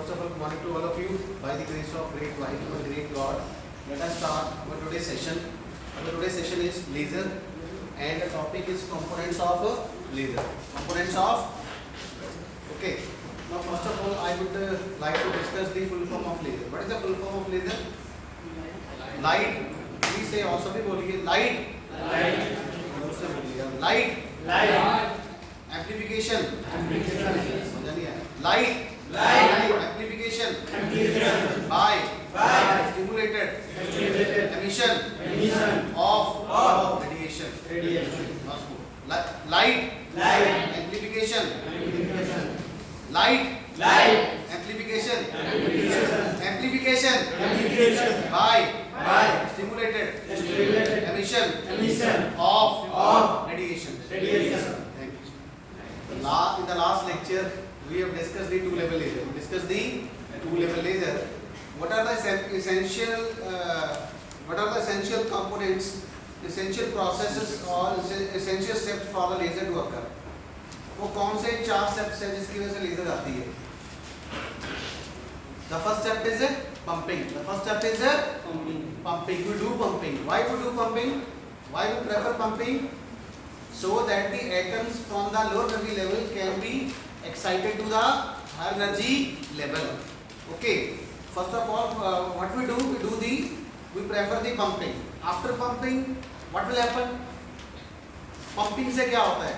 first of all, good morning to all of you. By the grace of great white and great God, let us start our today's session. Our today's session is laser, and the topic is components of laser. Components of. Okay. Now, first of all, I would like to discuss the full form of laser. What is the full form of laser? Light. Please say also भी बोलिए light. Light. Light. Light. Amplification. समझा नहीं आया? Light. Light. Amplification. By. Stimulated. Emission. Of. Radiation. Light. Amplification. Light. Amplification. By. Stimulated. Emission. Of. Radiation. Thank you. In the last lecture, we have discussed the two-level laser. We discussed the two-level laser. What are the essential components, essential processes or essential steps for the laser to occur? वो कौन से 4 steps हैं जिसकी वजह से laser आती है? The first step is pumping. The first step is pumping. We do pumping. Why we do pumping? Why we prefer pumping? So that the atoms from the lower energy level can be excited to the higher energy level. Okay. First of all, what we do? We prefer the pumping. After pumping, what will happen? Pumping से क्या होता है?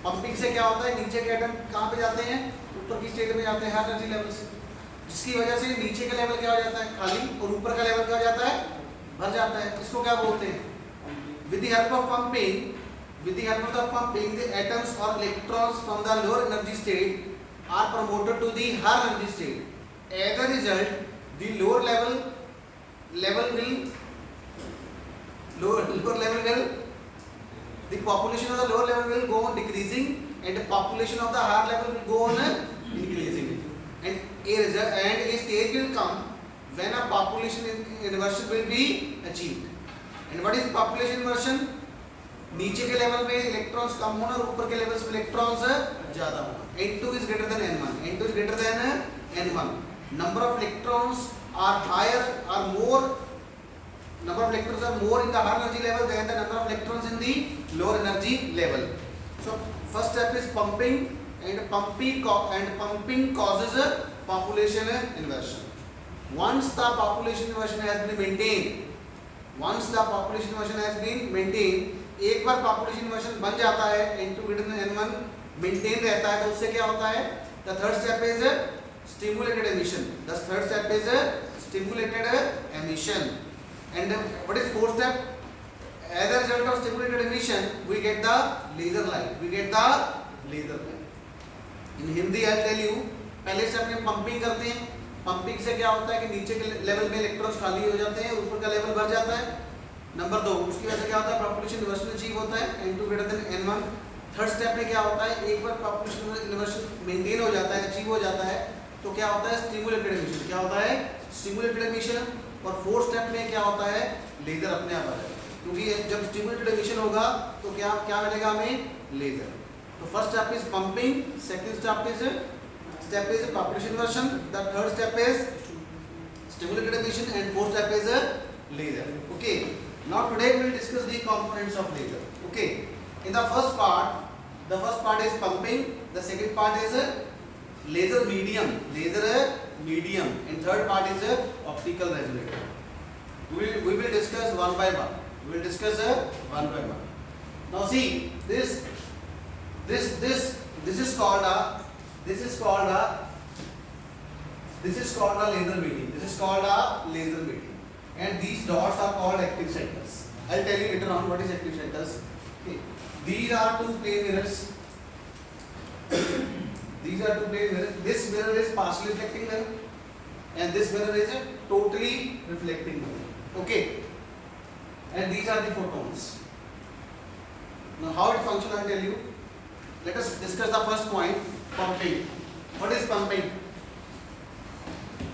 Pumping से क्या होता है? नीचे के एटम कहाँ पे जाते हैं? ऊपर की स्टेट में जाते हैं हायर एनर्जी लेवल से, जिसकी वजह से नीचे का लेवल क्या हो जाता है? खाली, और ऊपर का लेवल क्या हो जाता है? भर जाता है. इसको क्या बोलते हैं? With the help of pumping, the atoms or electrons from the lower energy state are promoted to the higher energy state. As a result, the lower level will the population of the lower level will go on decreasing, and the population of the higher level will go on increasing. And a stage will come when a population inversion will be achieved. And what is population inversion? नीचे के level में electrons कम होना और ऊपर के level में electrons ज्यादा होना. N2 is greater than N1. N2 is greater than N1. Number of electrons are more in the higher energy level than the number of electrons in the lower energy level. So first step is pumping, and pumping causes a population inversion. Once the population inversion has been maintained, एक बार population inversion बन जाता है, N2 greater than N1 maintain रहता है, तो उससे क्या होता है? The third step is stimulated emission. The third step is stimulated emission. And what is fourth step? As a result of stimulated emission, we get the laser light. In Hindi, I'll tell you. पहले step में pumping करते हैं. Pumping से क्या होता है कि नीचे के लेवल में इलेक्ट्रॉन्स खाली हो जाते हैं, ऊपर का लेवल भर जाता है. नंबर 2, उसकी वजह से क्या होता है? पॉपुलेशन इन्वर्शन अचीव होता है, N2 greater than N1. Third step में क्या होता है? एक बार पॉपुलेशन इन्वर्शन मेंटेन हो जाता है, अचीव हो जाता है, तो क्या होता है? Stimulated emission. क्या होता है? Stimulated emission. और फोर्थ स्टेप में क्या होता है? लेजर अपने आप आ जाएगा, क्योंकि जब स्टिमुलेटेड एमिशन होगा तो क्या मिलेगा हमें? लेजर. तो first step is pumping, second step is population inversion, the third step is stimulated emission, and fourth step is laser. Okay. Now today we will discuss the components of laser. Okay. In the first part is pumping. The second part is laser medium, and third part is optical regulator. We will discuss one by one. Now see this is called a laser medium. And these dots are called active centers. I'll tell you later on what is active centers. Okay. These are two plane mirrors. This mirror is partially reflecting mirror, and this mirror is a totally reflecting mirror. Okay. And these are the photons. Now how it functions, I'll tell you. Let us discuss the first point, pumping. What is pumping?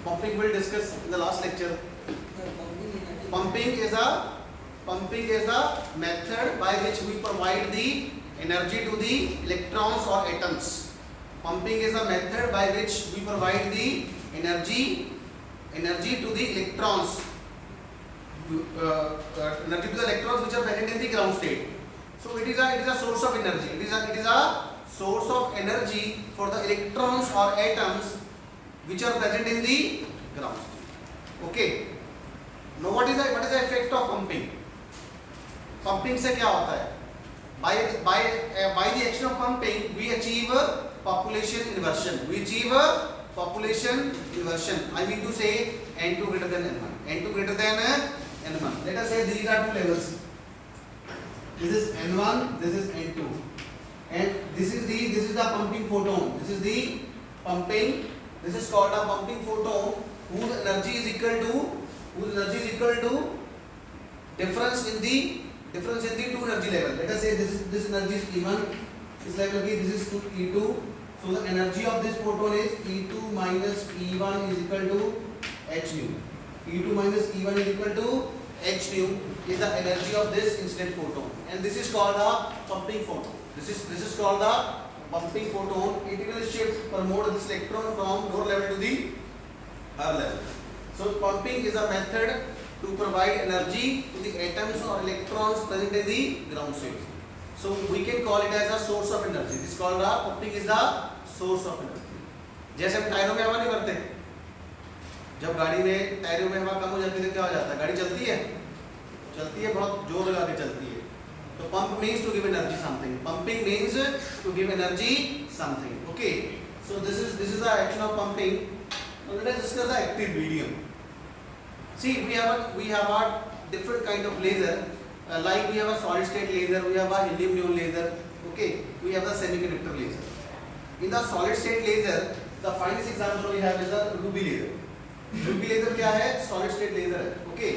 Pumping we'll discuss in the last lecture. Pumping is a method by which we provide the energy to the electrons or atoms. Pumping is a method by which we provide the energy to the electrons, energy to the electrons which are present in the ground state. So it is a source of energy. It is a source of energy for the electrons or atoms which are present in the ground state. Okay. Now what is the effect of pumping? Pumping से क्या होता है? By the action of pumping, we achieve population inversion. I mean to say N2 greater than N1. N2 greater than N1. Let us say these are two levels. This is N1. This is N2. And this is the pumping photon. This is the pumping. This is called a pumping photon, whose energy is equal to difference in the two energy level. Let us say this energy is E1, this level this is E2. So the energy of this photon is E2 minus E1 is equal to h nu. E2 minus E1 is equal to h nu is the energy of this incident photon, and this is called a pumping photon. This is called the pumping photon. It will shift promote this electron from lower level to the higher level. So pumping is a method to provide energy to the atoms or electrons present in the ground state. So we can call it as a source of energy. This is called a pumping is the source of energy. जैसे हम टायरों में हवा नहीं भरते, जब गाड़ी में टायरों में हवा कम हो जाती है तो क्या हो जाता है? गाड़ी चलती है बहुत जोर लगा के चलती है. तो pump means to give energy something. Pumping means to give energy something. Okay. So this is the action of pumping. Now let us discuss the active medium. See, we have a different kind of laser. Like we have a solid state laser, we have a helium neon laser. Okay. We have the semiconductor laser. In the solid state laser, the finest example we have is the ruby laser. Ruby laser क्या है? Solid state laser है. Okay.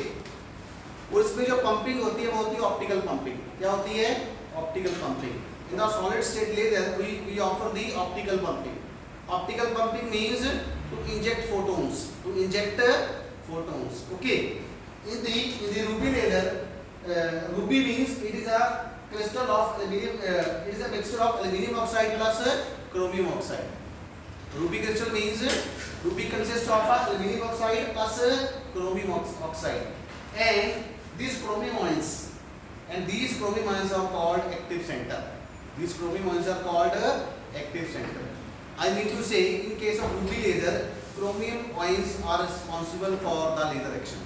और इसमें जो pumping होती है वो होती है ऑप्टिकल पंपिंग. क्या होती है? Optical pumping. In the solid state laser, we offer the optical pumping. Optical pumping means to inject photons. Okay. In the ruby laser, ruby means it is a crystal of aluminium. It is a mixture of aluminium oxide plus chromium oxide. Ruby crystal means ruby consists of aluminium oxide plus chromium oxide, and these chromium ions are called active center. I mean to say, in case of ruby laser, chromium ions are responsible for the laser action.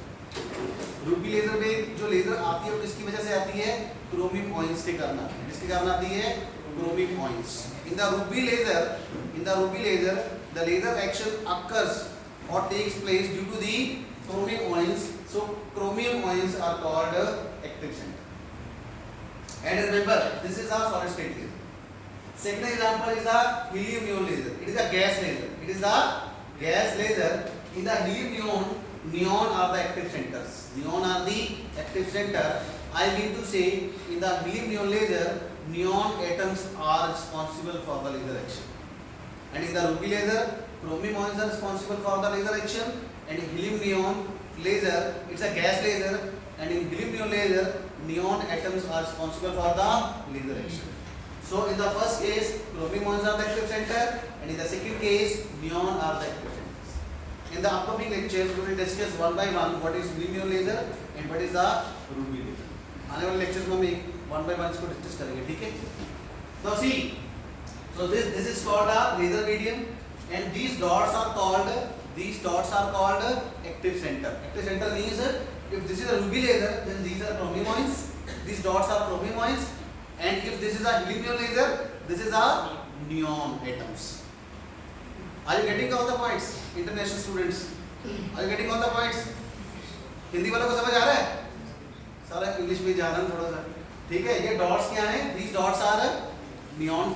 Ruby laser में जो laser आती है वो किसकी वजह से आती है? क्रोमियम आयंस के कारण आती है. किसके कारण आती है? Chromium ions. In the ruby laser, the laser action occurs or takes place due to the chromium ions. So chromium ions are called active center. And remember, this is a solid state laser. Second example is a helium neon laser. It is a gas laser. In the helium neon are the active center. I mean to say, in the helium neon laser, neon atoms are responsible for the laser action, and in the ruby laser, chromium ions are responsible for the laser action. And in helium neon laser, it's a gas laser, and in helium neon laser, neon atoms are responsible for the laser action. So in the first case, chromium ions are the active center, and in the second case, neon are the active centers. In the upcoming lectures, we will discuss one by one what is helium neon laser and what is the ruby laser. आने वाले lectures में हम one by one इसको discuss करेंगे, ठीक है? Now see, so this is called a laser medium, and these dots are called active center. Active center means if this is a ruby laser, then these are chromium ions. These dots are chromium ions, and if this is a helium neon laser, this is a neon atoms. Are you getting all the points, international students? Are you getting all the points? Hindi वालों को समझ आ रहा है? सारा English में जा रहा है थोड़ा सा, ठीक है? ये डॉट्स क्या हैं? These dots are neon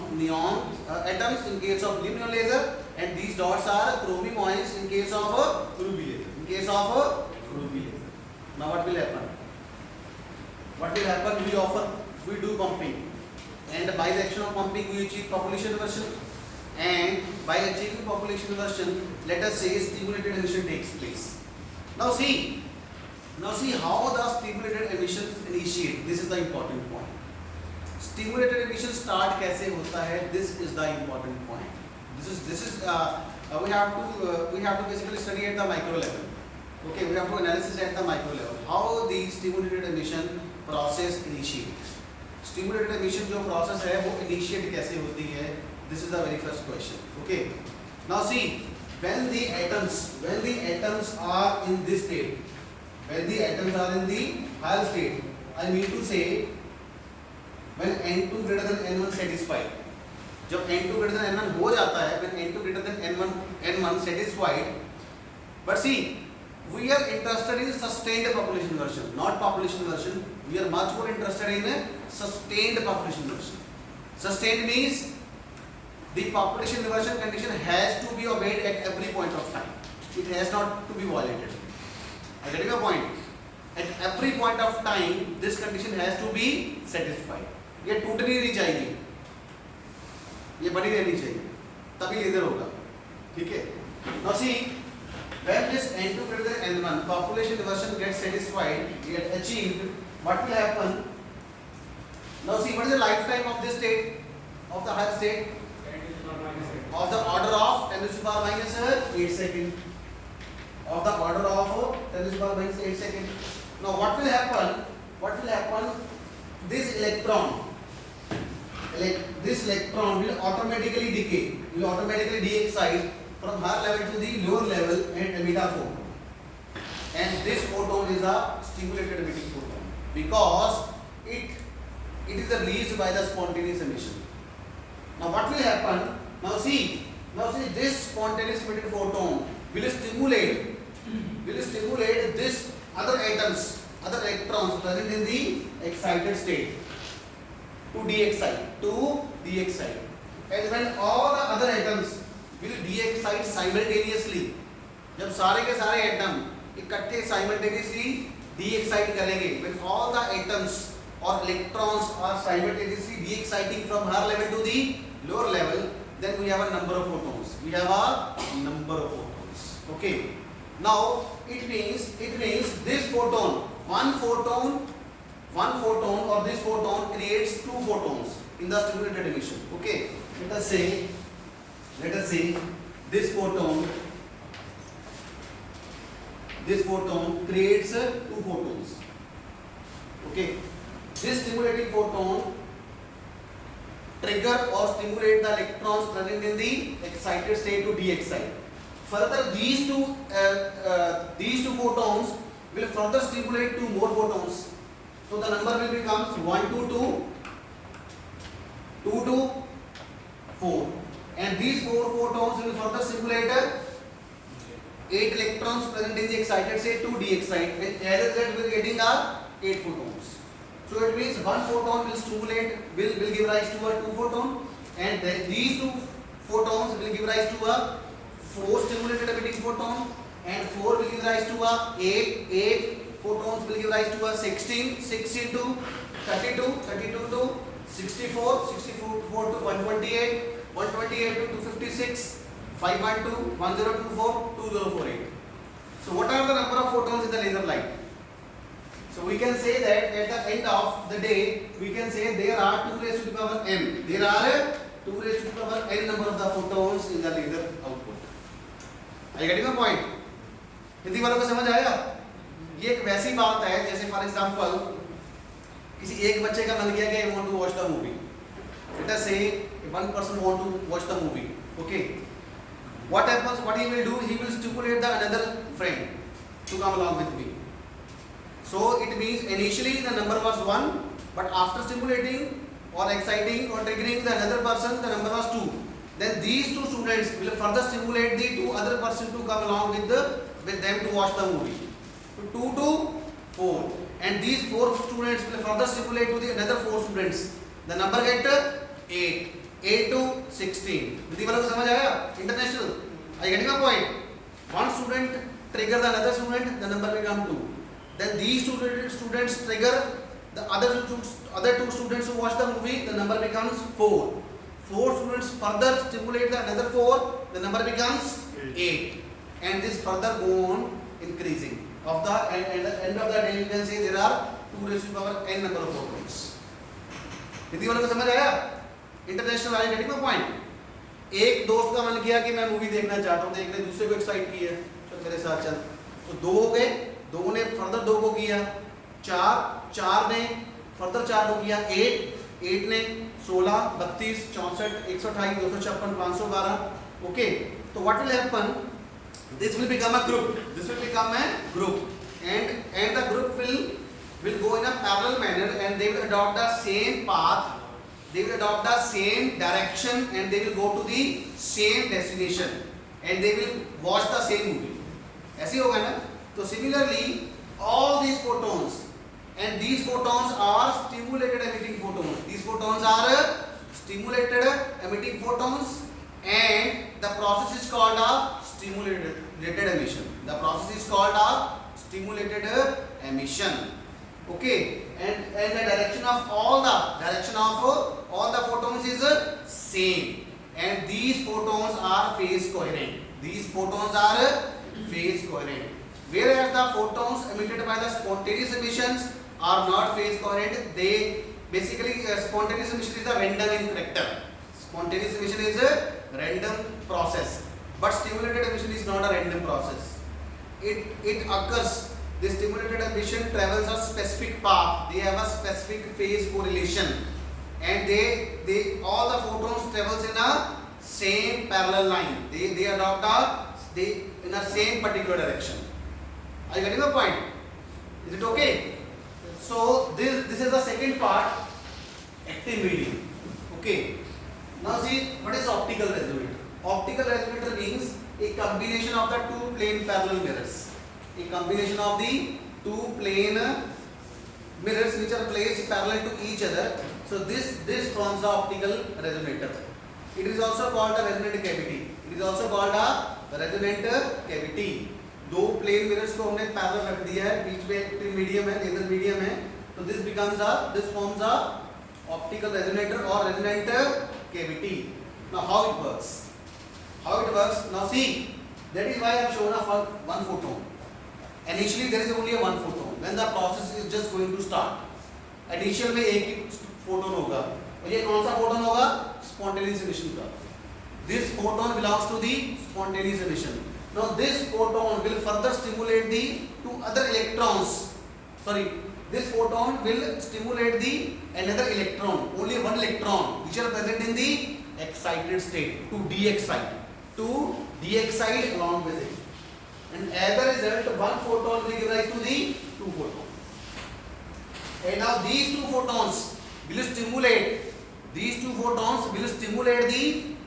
atoms in case of helium neon laser, and these dots are chromium ions in case of ruby laser. Now what will happen? We do pumping, and by the action of pumping we achieve population inversion, and by achieving population inversion, let us say stimulated emission takes place. Now see how the stimulated emissions initiate. This is the important point. Stimulated emission start कैसे होता है? This is the important point. This is we have to basically study at the micro level. Okay, we have to analysis at the micro level. How the stimulated emission process initiate. Stimulated emission जो process है वो initiate कैसे होती है? This is the very first question. Okay. Now see, when the atoms are in this state, when the atoms are in the higher state, I mean to say when n2 greater than n1 satisfied. जब n2 greater than n1 हो जाता है, when n2 greater than n1 satisfied, but see, we are interested in sustained population inversion, not population inversion. We are much more interested in sustained population inversion. Sustained means the population inversion condition has to be obeyed at every point of time. It has not to be violated. I get your point. At every point of time, this condition has to be satisfied. ये टूटनी नहीं चाहिए, ये बनी रहनी चाहिए, तभी laser होगा. ठीक है? Now see, when this n2 greater than n1 population inversion gets satisfied, get achieved, what will happen? Now see, what is the lifetime of this state, of the higher state? Of the order of 10 to the power minus 8 seconds. Of the order of 10 to the power minus 8 seconds. Now what will happen? What will happen? This electron will automatically decay, will automatically de-excite from higher level to the lower level and emit a photon. And this photon is a stimulated emitting photon because it is released by the spontaneous emission. Now what will happen? Now see this spontaneous emitted photon will stimulate this other atoms, other electrons present in the excited state to de-excite. And when all the other atoms will de-excite simultaneously, जब सारे के सारे atom इकट्ठे simultaneously de-excite करेंगे, when all the atoms or electrons are simultaneously de-exciting from higher level to the lower level, then we have a number of photons. Okay. Now it means this photon, one photon or this photon creates two photons in the stimulated emission. Okay. Let us say this photon creates two photons. Okay. This stimulating photon trigger or stimulate the electrons present in the excited state to de-excite. Further, these two photons will further stimulate two more photons. So the number will become 1 to 2, 2 to 4, and these four photons will further stimulate 8 electrons present in the excited state to de-excite, and as a result we are getting 8 photons. So it means one photon will give rise to a 2 photon, and then these 2 photons will give rise to a 4 stimulated emitting photon, and 4 will give rise to a 8 photons will give rise to a 16 to 32 to 64 to 128 to 256, 512, 1024, 2048. So what are the number of photons in the laser light? So we can say that at the end of the day, we can say there are 2 raised to the power n. There are 2 raised to the power n number of the photons in the laser output. Are you getting my point? Hindi वालों को समझ आया? ये एक वैसी बात है जैसे फॉर एग्जांपल किसी एक बच्चे का मन किया कि I want to watch the movie. Let us say one person want to watch the movie. Okay. What happens? What he will do? He will stimulate the another friend to come along with me. So it means initially the number was 1, but after stimulating or exciting or triggering the another person, the number was 2. Then these 2 students will further stimulate the 2 other person to come along with them to watch the movie. So 2 to 4, and these 4 students will further stimulate to the another 4 students. The number get 8 to 16. Hindi वालों को समझ आया? International. Are you getting my point? One student trigger the another student, the number become 2. Then these students trigger the other 2 students who watch the movie, the number becomes 4. 4 students further stimulate the another 4, the number becomes 8. And this further go on increasing. Of the end of the day, you can say there are 2 raised to the power n number of photons. Hindi वालों को समझ आया? International. Are you getting my point? एक दोस्त का मन किया कि मैं मूवी देखना चाहता हूँ, देखने दूसरे को एक्साइट किया, चल मेरे साथ चल, तो 2 हो गए, 2 ने फर्दर 2 को किया, 4 ने फर्दर 4 को किया, 8 ने 16, 32, 64, 128, 256, 512. Okay, so what will happen? This will become a group. This will become a group, and the group will go in a parallel manner, and they will adopt the same path. They will adopt the same direction, and they will go to the same destination, and they will watch the same movie. ऐसे होगा ना? तो similarly, all these photons, and these photons are stimulated emitting photons. These photons are stimulated emitting photons, and the process is called a stimulated emission. The process is called a stimulated emission. Okay, and the direction of all the photons is same, and these photons are phase coherent. These photons are phase coherent. Whereas the photons emitted by the spontaneous emissions are not phase coherent. They basically spontaneous emission is a random in character. Spontaneous emission is a random process, but stimulated emission is not a random process. It occurs. The stimulated emission travels a specific path. They have a specific phase correlation, and they all the photons travels in a same parallel line. They adopt in a same particular direction. Are you getting the point? Is it okay? So this is the second part, active medium. Okay. Now see, what is optical resonator? Optical resonator means a combination of the two plane parallel mirrors. A combination of the two plane mirrors which are placed parallel to each other. So this forms the optical resonator. It is also called a resonant cavity. It is also called a resonant cavity. दो plane mirrors को हमने parallel रख दिया है, बीच में active medium है, laser medium है, तो this forms a optical resonator or resonant cavity. Now how it works? Now see, that is why I have shown a one photon. Initially there is only a one photon. When the process is just going to start, initial में एक ही photon होगा, और ये कौन सा photon होगा? Spontaneous emission का. This photon belongs to the spontaneous emission. Now this photon will further stimulate the two other electrons. This photon will stimulate the another electron, only one electron, which are present in the excited state, to de-excite along with it. And as a result, one photon will give rise to the two photons. And now these two photons will stimulate the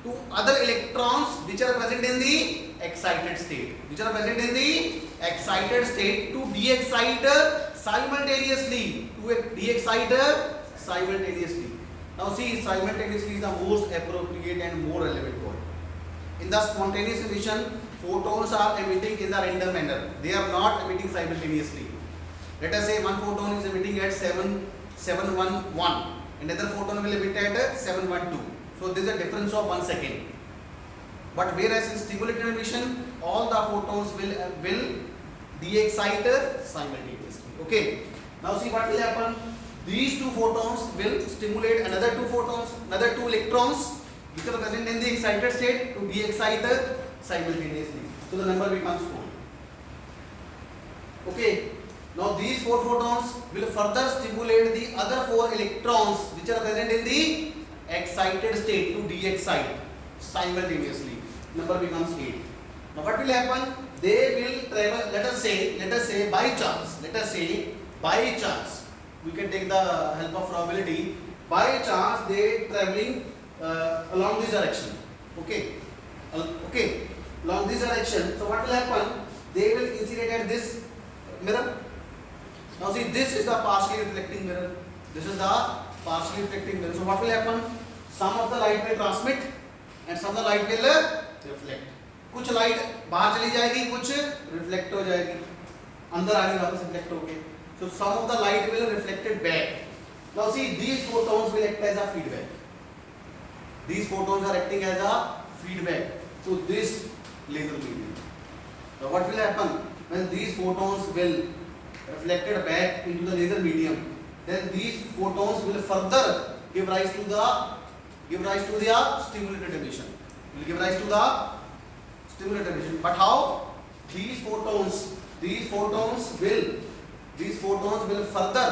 two other electrons which are present in the excited state, to de-excite simultaneously. Now see, simultaneously is the most appropriate and more relevant word. In the spontaneous emission, photons are emitting in the random manner. They are not emitting simultaneously. Let us say one photon is emitting at 711, another photon will emit at 712. So there is a difference of 1 second. But whereas in stimulated emission, all the photons will de-excite simultaneously. Okay. Now see what will happen. These two photons will stimulate another two photons, another two electrons which are present in the excited state to de-excite simultaneously. So the number becomes 4. Okay. Now these 4 photons will further stimulate the other 4 electrons which are present in the excited state to de-excite simultaneously. Number becomes 8. Now what will happen? They will travel, let us say by chance, we can take the help of probability. By chance they traveling along this direction. Okay, along this direction. So what will happen? They will incident at this mirror. Now see, this is the partially reflecting mirror. So what will happen? Some of the light will transmit and some of the light will reflect. कुछ light बाहर चली जाएगी, कुछ reflect हो जाएगी, अंदर आगे वापस रिफ्लेक्ट होगी. So some of the light will reflected back. Now see, these photons will act as a feedback. These photons are acting as a feedback to this laser medium. Now what will happen when these photons will reflected back into the laser medium? Then these photons will further give rise to the stimulated emission. will give rise to the stimulated emission. But how? These photons will further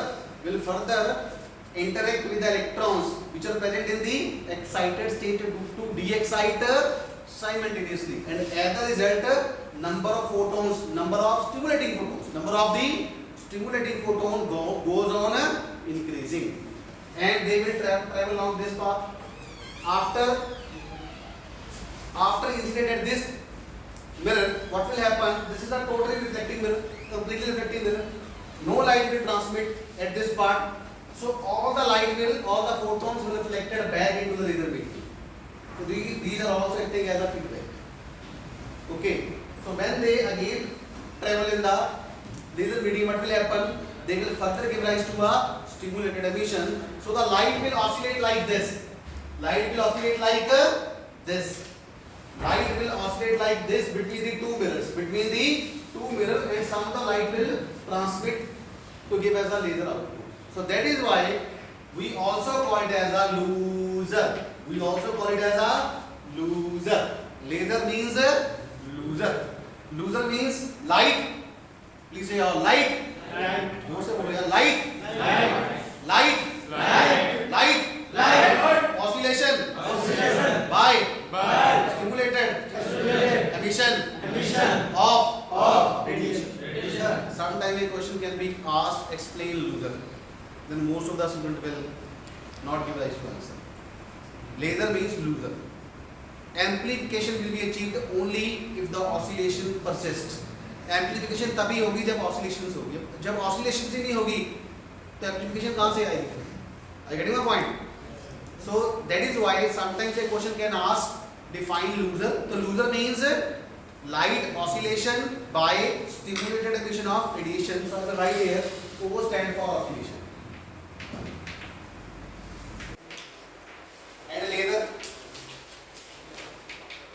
interact with the electrons which are present in the excited state to de-excite simultaneously, and as a result number of the stimulating photon goes on increasing, and they will travel along this path. After incident at this mirror, what will happen? This is a totally reflecting mirror, completely reflecting mirror. No light will transmit at this part, so all the photons will reflected back into the laser beam. So these are also acting as a feedback. Okay, so when they again travel in the laser medium, what will happen? They will further give rise to a stimulated emission. So the light will oscillate like this. Light will oscillate like this between the two mirrors. And some of the light will transmit to give as a laser output. So that is why we also call it as a loser. Laser means loser. Loser means light. Please say your light. Light. Oscillation. By stimulated emission of radiation. Sometimes a question can be asked, explain loser. Then most of the student will not give rise to answer. Laser means loser. Amplification will be achieved only if the oscillation persists. Amplification तभी होगी जब oscillations होगी. जब oscillations ही नहीं होगी तो amplification कहाँ से आएगी? Are you getting my point? So that is why sometimes a question can ask, define loser. So loser means light oscillation by stimulated emission of radiation. So I will write here O stand for oscillation. And a laser.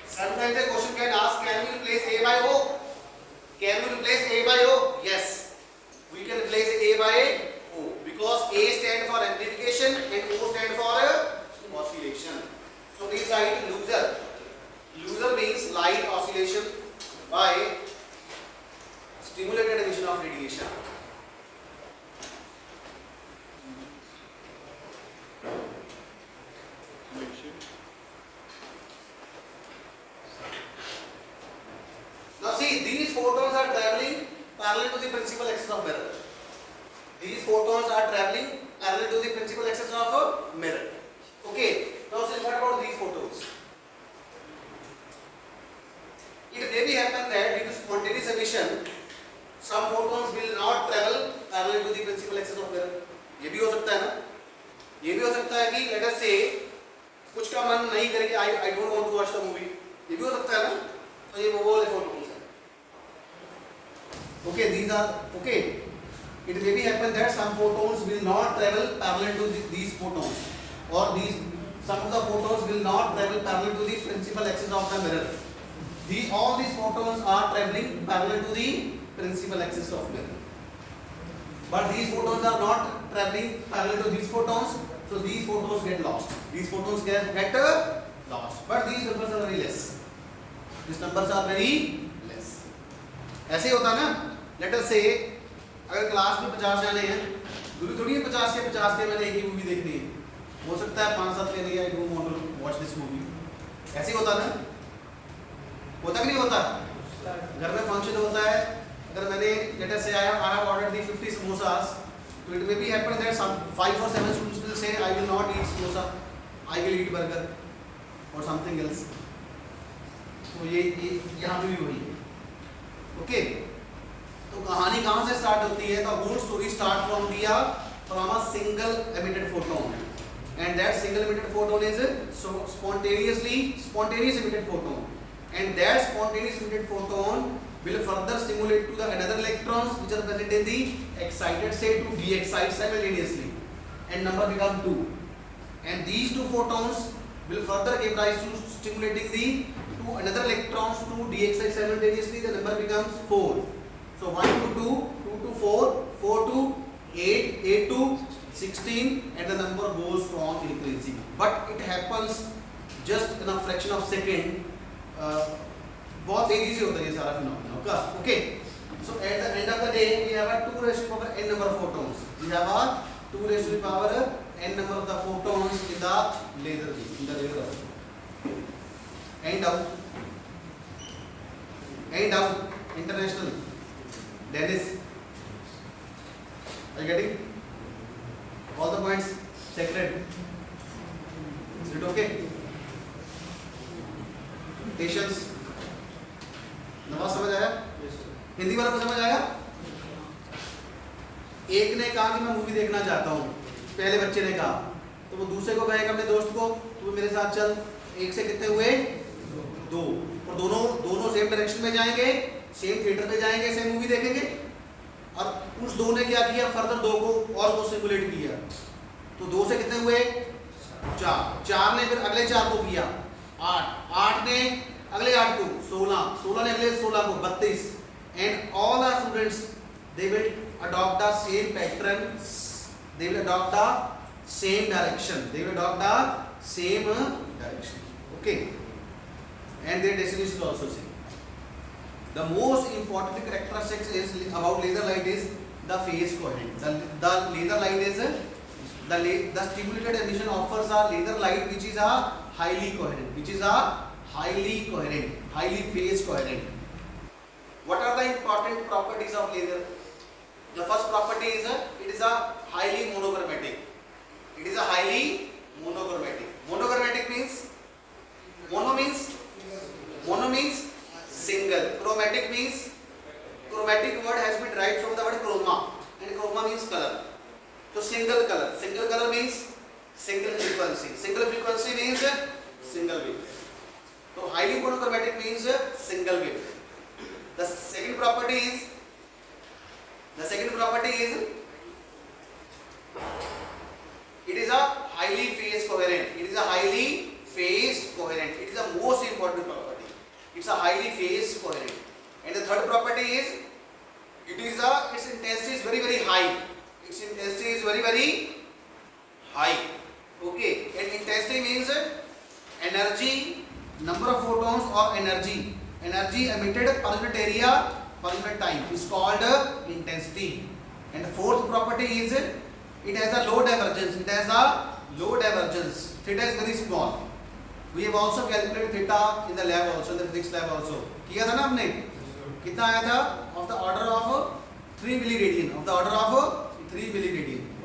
Sometimes a question can ask, can we replace A by O? Yes, we can replace A by O because A stand for amplification and O stand for oscillation. So please write loser. Loser means light oscillation by stimulated emission of radiation. Now see, these photons are traveling parallel to the principal axis of mirror. Okay, now see what about these photons? It may be happen that due to spontaneous emission, some photons will not travel parallel to the principal axis of mirror. ये भी हो सकता है ना? ये भी हो सकता है कि let us say कुछ का मन नहीं करे कि I don't want to watch the movie. ये भी हो सकता है ना? तो ये वो वाले photons हैं. Okay, these are okay. It may be happen that some photons will not travel parallel to these photons, or some of the photons will not travel parallel to the principal axis of the mirror. All these photons are traveling parallel to the principal axis of mirror. But these photons are not traveling parallel to these photons, so these photons get lost. But these numbers are very less. ऐसे ही होता है ना? Let us say अगर class में 50 जाने हैं, थोड़ी 50 के मैंने एक ही मूवी देखनी है. हो सकता है 5-7 ले लिया, I don't want to watch this movie. ऐसे ही होता है ना? होता कि नहीं होता? घर में फंक्शन होता है, अगर मैंने let us say I have ordered the 50 samosas, so it may be happen that some 5 or 7 students will say I will not eat samosa, I will eat burger or something else. तो ये यहाँ पे भी वही है. Okay, तो कहानी कहाँ से स्टार्ट होती है? The whole story start from a single emitted photon, and that single emitted photon is spontaneous emitted photon, and that spontaneous emitted photon will further stimulate to the another electrons which are present in the excited state to de-excite simultaneously, and number becomes 2, and these 2 photons will further give rise to stimulating the another electrons to de-excite simultaneously. The number becomes 4. So 1 to 2, 2 to 4, 4 to 8, 8 to 16, and the number goes on increasing. But it happens just in a fraction of second. बहुत तेजी से होता है ये सारा phenomena का. Okay. So at the end of the day we have a 2 raised to the power n number of photons. We have a 2 raised to the power n number of the photons in the laser beam, in the laser beam. And out international. Dennis, are you getting all the points? Sacred. Is it okay? Patience. Nawaz समझ आया? हिंदी वालों को समझ आया? एक ने कहा कि मैं मूवी देखना चाहता हूँ, पहले बच्चे ने कहा, तो वो दूसरे को कहेगा अपने दोस्त को तू मेरे साथ चल. एक से कितने हुए? 2. और दोनों सेम डायरेक्शन में जाएंगे, सेम थिएटर में जाएंगे, सेम मूवी देखेंगे. और उस 2 ने क्या किया, फर्दर 2 को और को सिमुलेट किया, तो 2 से कितने हुए? 4 ने फिर अगले 4 को किया, 8 ने अगले 8 को, 16 ने अगले 16 को, 32. And all our students, they will adopt the same pattern, they will adopt the same direction, okay, and their destination is also same. The most important characteristics is about laser light is the phase coherent. The laser light is the stimulated emission offers a laser light which is a highly phase coherent. What are the important properties of laser? The first property is it is a highly monochromatic. Monochromatic means mono means single. Chromatic means chromatic word has been derived from the word chroma, and chroma means color. So single color means single frequency. Single frequency means single wave. So highly monochromatic means single wave. The second property is it is a highly phase coherent. It is the most important property. It's a highly phase coherent. And the third property is its intensity is very high. Okay. And intensity means energy, number of photons or energy emitted per unit area per unit time is called intensity. And the fourth property is it has a low divergence. Theta is very small. We have also calculated theta in the lab also, in the physics lab also. किया था ना हमने? कितना आया था? Of the order of 3 milliradian.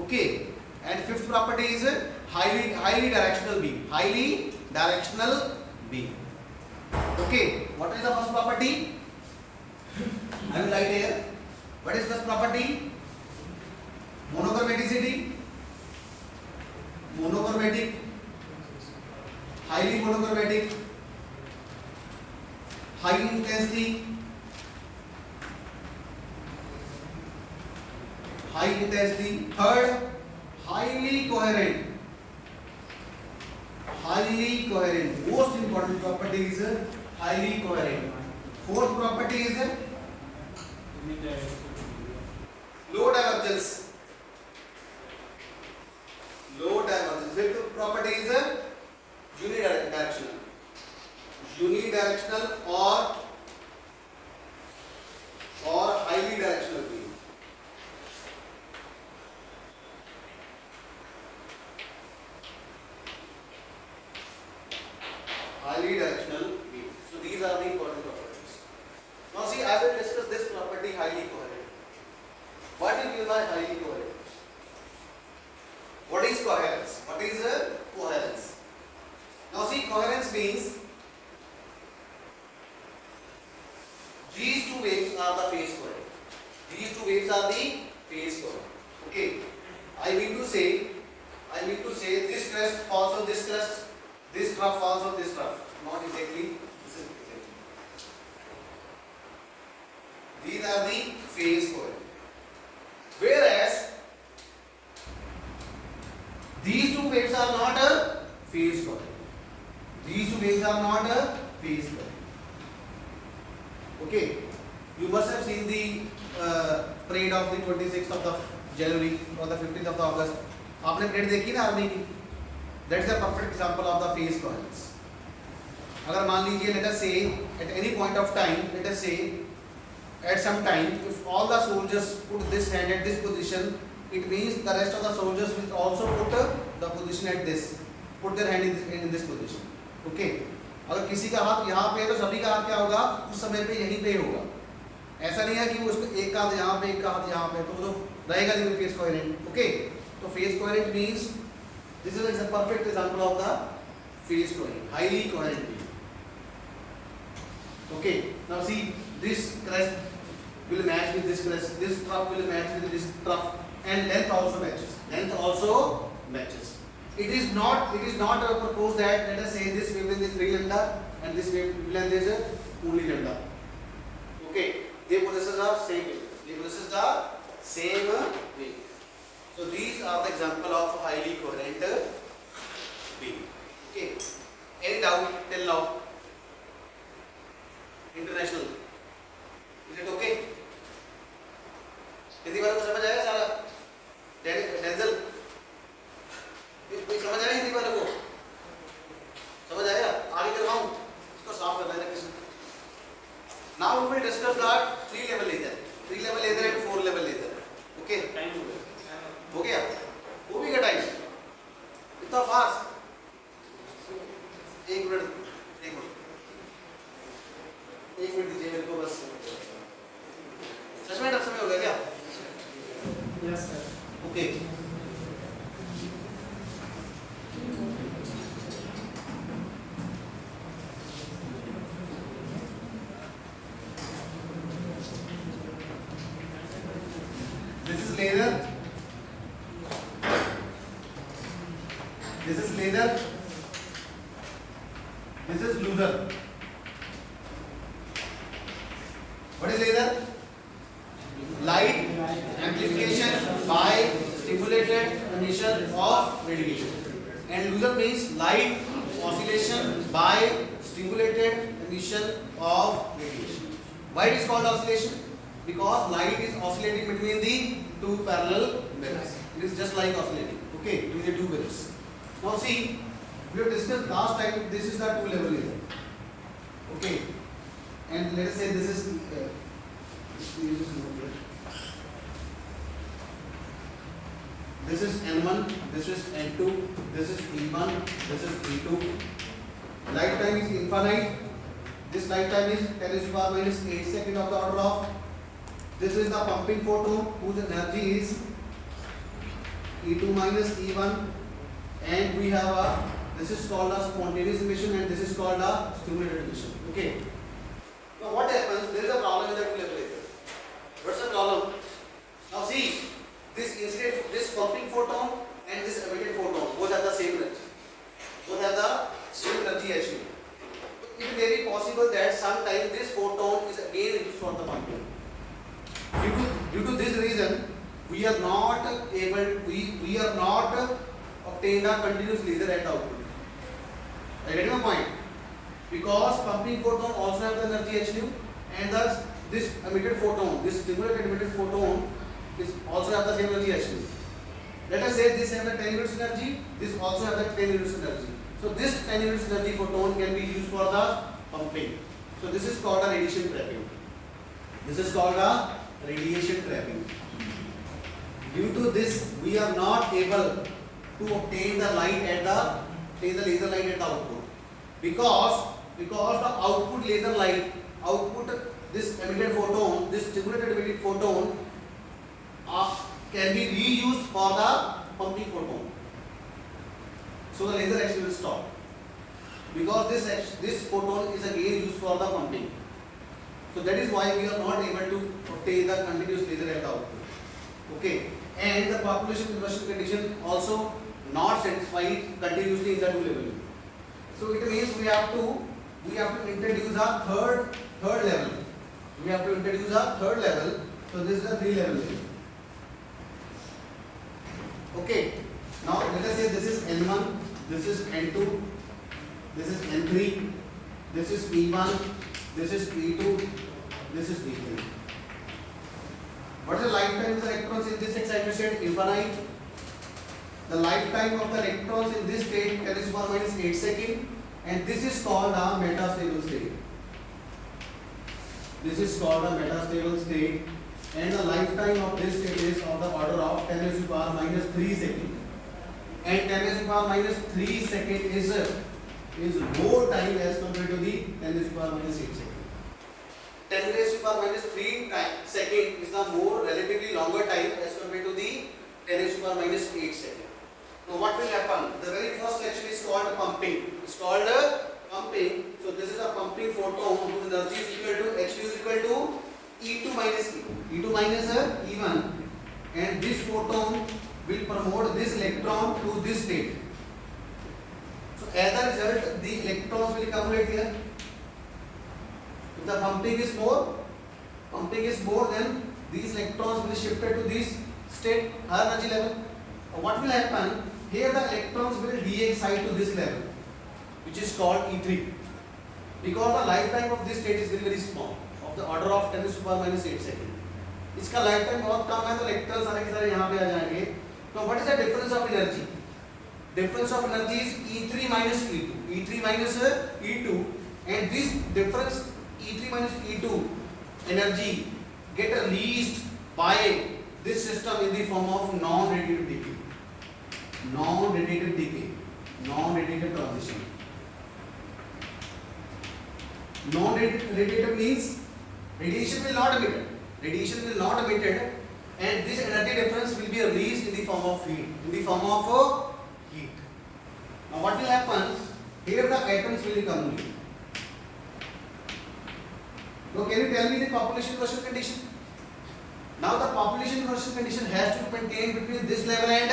Okay. And fifth property is highly directional beam. Okay. What is the first property? I will write here. What is first property? Monochromaticity. Highly monochromatic. High intensity. Third, highly coherent. Most important property is highly coherent. Fourth property is low divergence. Fifth property is unidirectional or highly directional beam. So these are the important properties. Now see, I will discuss this property, highly coherent. What do you mean by highly coherent? What is coherence? Now see, coherence means these two waves are the phase coherent. Okay. I mean to say this crest falls on this crest, this trough falls on this trough. Not exactly. These are the phase coherent. Whereas these two waves are not a phase coherent. Okay. You must have seen the parade of the 26th of the January or the 15th of the August. आपने parade देखी ना army की? That is a perfect example of the phase coherence. अगर मान लीजिए let us say at any point of time, let us say at some time, if all the soldiers put this hand at this position, it means the rest of the soldiers will also put the position at this, put their hand in this position. Okay, अगर किसी का हाथ यहाँ पे है तो सभी का हाथ क्या होगा उस समय पे यहीं पे होगा. ऐसा नहीं है कि उसको एक हाथ यहाँ पे एक हाथ यहाँ पे, तो रहेगा नहीं फेस कोहेरेंट. ओके, तो face coherent means this is a perfect example of the face coherent, highly coherent beam. Okay, now see this crest will match with this crest, this trough will match with this trough, and length also matches. Length also matches. It is not proposed that let us say this wavelength is 3 lambda and this wavelength is only lambda. Okay, they possess the same wave. They possess the same wave. So these are the example of highly coherent beam. Okay, any doubt till now? International, is it okay? Hindi वालों को समझ आया सारा? Denzel कोई समझ आया? हिंदी वालों को समझ आया? आगे करवाऊं इसको साफ करना है किसी. Now we will discuss the 3 level laser, 3 level laser and 4 level laser. Okay, time हो गया? हो भी गया टाइम इतना फास्ट? एक मिनट दीजिए मेरे को बस. सच में अब समय हो गया क्या? Yes, sir. Okay. This is laser. This is laser. This is loser. What is laser? Light amplification by stimulated emission of radiation. And loser means light oscillation by stimulated emission of radiation. Why it is called oscillation? Because light is oscillating between the two parallel mirrors. It is just like oscillating. Okay, between the two mirrors. Now see, we have discussed last time. This is the 2 level laser. Okay, and let us say this is. This is N1, this is N2, this is E1, this is E2. Lifetime is infinite. This lifetime is 10 to the power minus 8 second of the order of. This is the pumping photon whose energy is E2 minus E1, and we have a, this is called a spontaneous emission and this is called a stimulated emission. Okay. Now what happens? There is a problem with the 2 level laser. What's the problem? Now see, this pumping photon and this emitted photon both have the same energy. Both have the same energy actually. It may be possible that sometime this photon is again used for the pumping. Due to this reason, we are not obtained a continuous laser at output. I get your point? Because pumping photon also have the energy hν, and thus this emitted photon, this stimulated emitted photon is also have the same energy hν. Let us say this have the 10 units energy, this also have the 10 units energy. So this 10 units energy photon can be used for the pumping. So this is called a radiation trapping. This is called a radiation trapping. Due to this, we are not able to obtain the light at the laser light at the output, because the output laser light, this emitted photon, this stimulated emitted photon can be reused for the pumping photon. So the laser actually will stop, because this photon is again used for the pumping. So that is why we are not able to obtain the continuous laser at the output. Okay, and the population conversion condition also not satisfied continuously in the 2 level. So it means we have to introduce a third level. We have to introduce a third level. So this is a 3 level. Okay. Now let us say this is N1, this is N2, this is N3, this is E1, this is E2, this is E3. What is the lifetime of the electrons in this excited state? Infinite. The lifetime of the electrons in this state, 10 to the power minus 8 seconds, and this is called a metastable state. This is called a metastable state, and the lifetime of this state is of the order of 10 raised to power minus 3 second. And 10 raised to power minus 3 second is more time as compared to the 10 raised to power minus 8 second. 10 raised to power minus 3 second is the more relatively longer time as compared to the 10 raised to power minus 8 second. Now what will happen? The very first action is called pumping. It's called pumping. So this is a pumping photon whose energy is equal to H2 is equal to E2 minus E2. E2 minus E1, and this photon will promote this electron to this state. So as a result, the electrons will accumulate here. If the pumping is more, then these electrons will shift to this state, higher energy level. What will happen? Here the electrons will de-excite to this level, which is called E3, because the lifetime of this state is very very small, of the order of 10 raised to power minus 8 second. इसका lifetime बहुत कम है, तो electron सारे के सारे यहाँ पे आ जाएंगे. तो what is the difference of energy? Difference of energy is E3 minus E2. E3 minus E2, and this difference E3 minus E2 energy get released by this system in the form of non-radiative decay. Non-radiative decay. Non-radiative transition. Non-radiative means radiation will not emitted. Radiation will not emitted, and this energy difference will be released in the form of heat. In the form of heat. Now what will happen? Here the atoms will accumulate. Now can you tell me the population quotient condition? Now the population quotient condition has to be maintained between this level and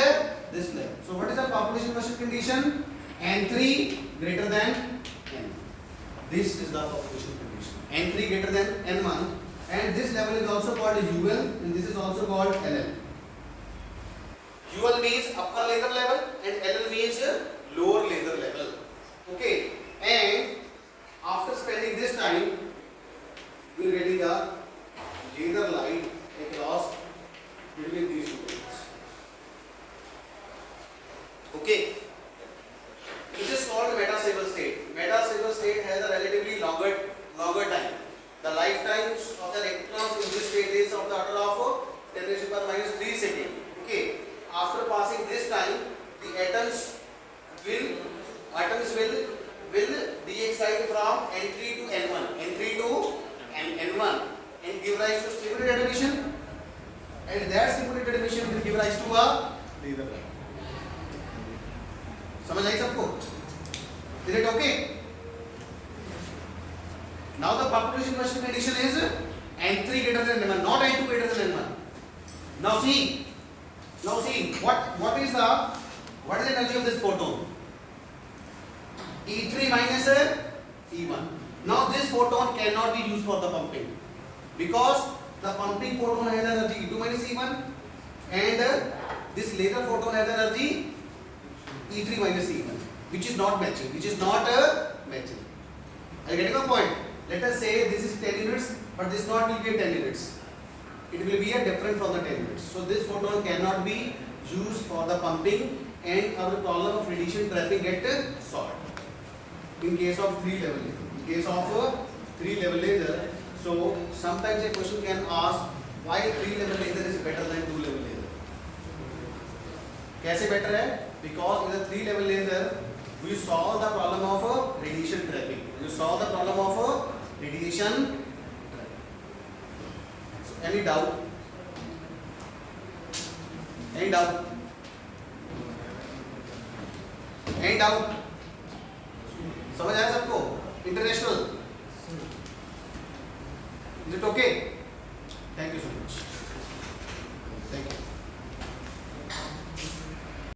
this level. So what is the population quotient condition? N3 greater than N. This is the population condition. N3 greater than N1, and this level is also called UL, and this is also called LL. UL means upper laser level and LL means lower laser level. Okay, and after spending this time, we are getting a laser light across between these two points. Okay, this is called metastable state. Metastable state has a relatively longer time. The lifetimes of the electrons in this state is of the order of 10 raised to power minus 3 second. Okay, after passing this time, the atoms will de-excite from N3 to N1, N3 to N1, and give rise to stimulated emission, and that stimulated emission will give rise to a laser light. समझ आई सबको? Is it okay? Now the population quotient condition is N3 greater than N1, not N2 greater than N1. Now see what is the energy of this photon? E3 minus E1. Now this photon cannot be used for the pumping, because the pumping photon has energy E2 minus E1, and this laser photon has energy E3 minus E1, which is not matching. Are you getting my point? Let us say this is 10 units, but this not will be 10 units. It will be a different from the 10 units. So this photon cannot be used for the pumping, and our problem of radiation trapping get solved. In case of 3-level laser. In case of 3-level laser, so sometimes a question can ask why 3-level laser is better than 2-level laser. कैसे better है? Because in the 3-level laser we solve the problem of radiation trapping. We solve the problem of radiation trapping. So any doubt? Any doubt? Any doubt? समझ आया सबको? International? Is it okay? Thank you so much.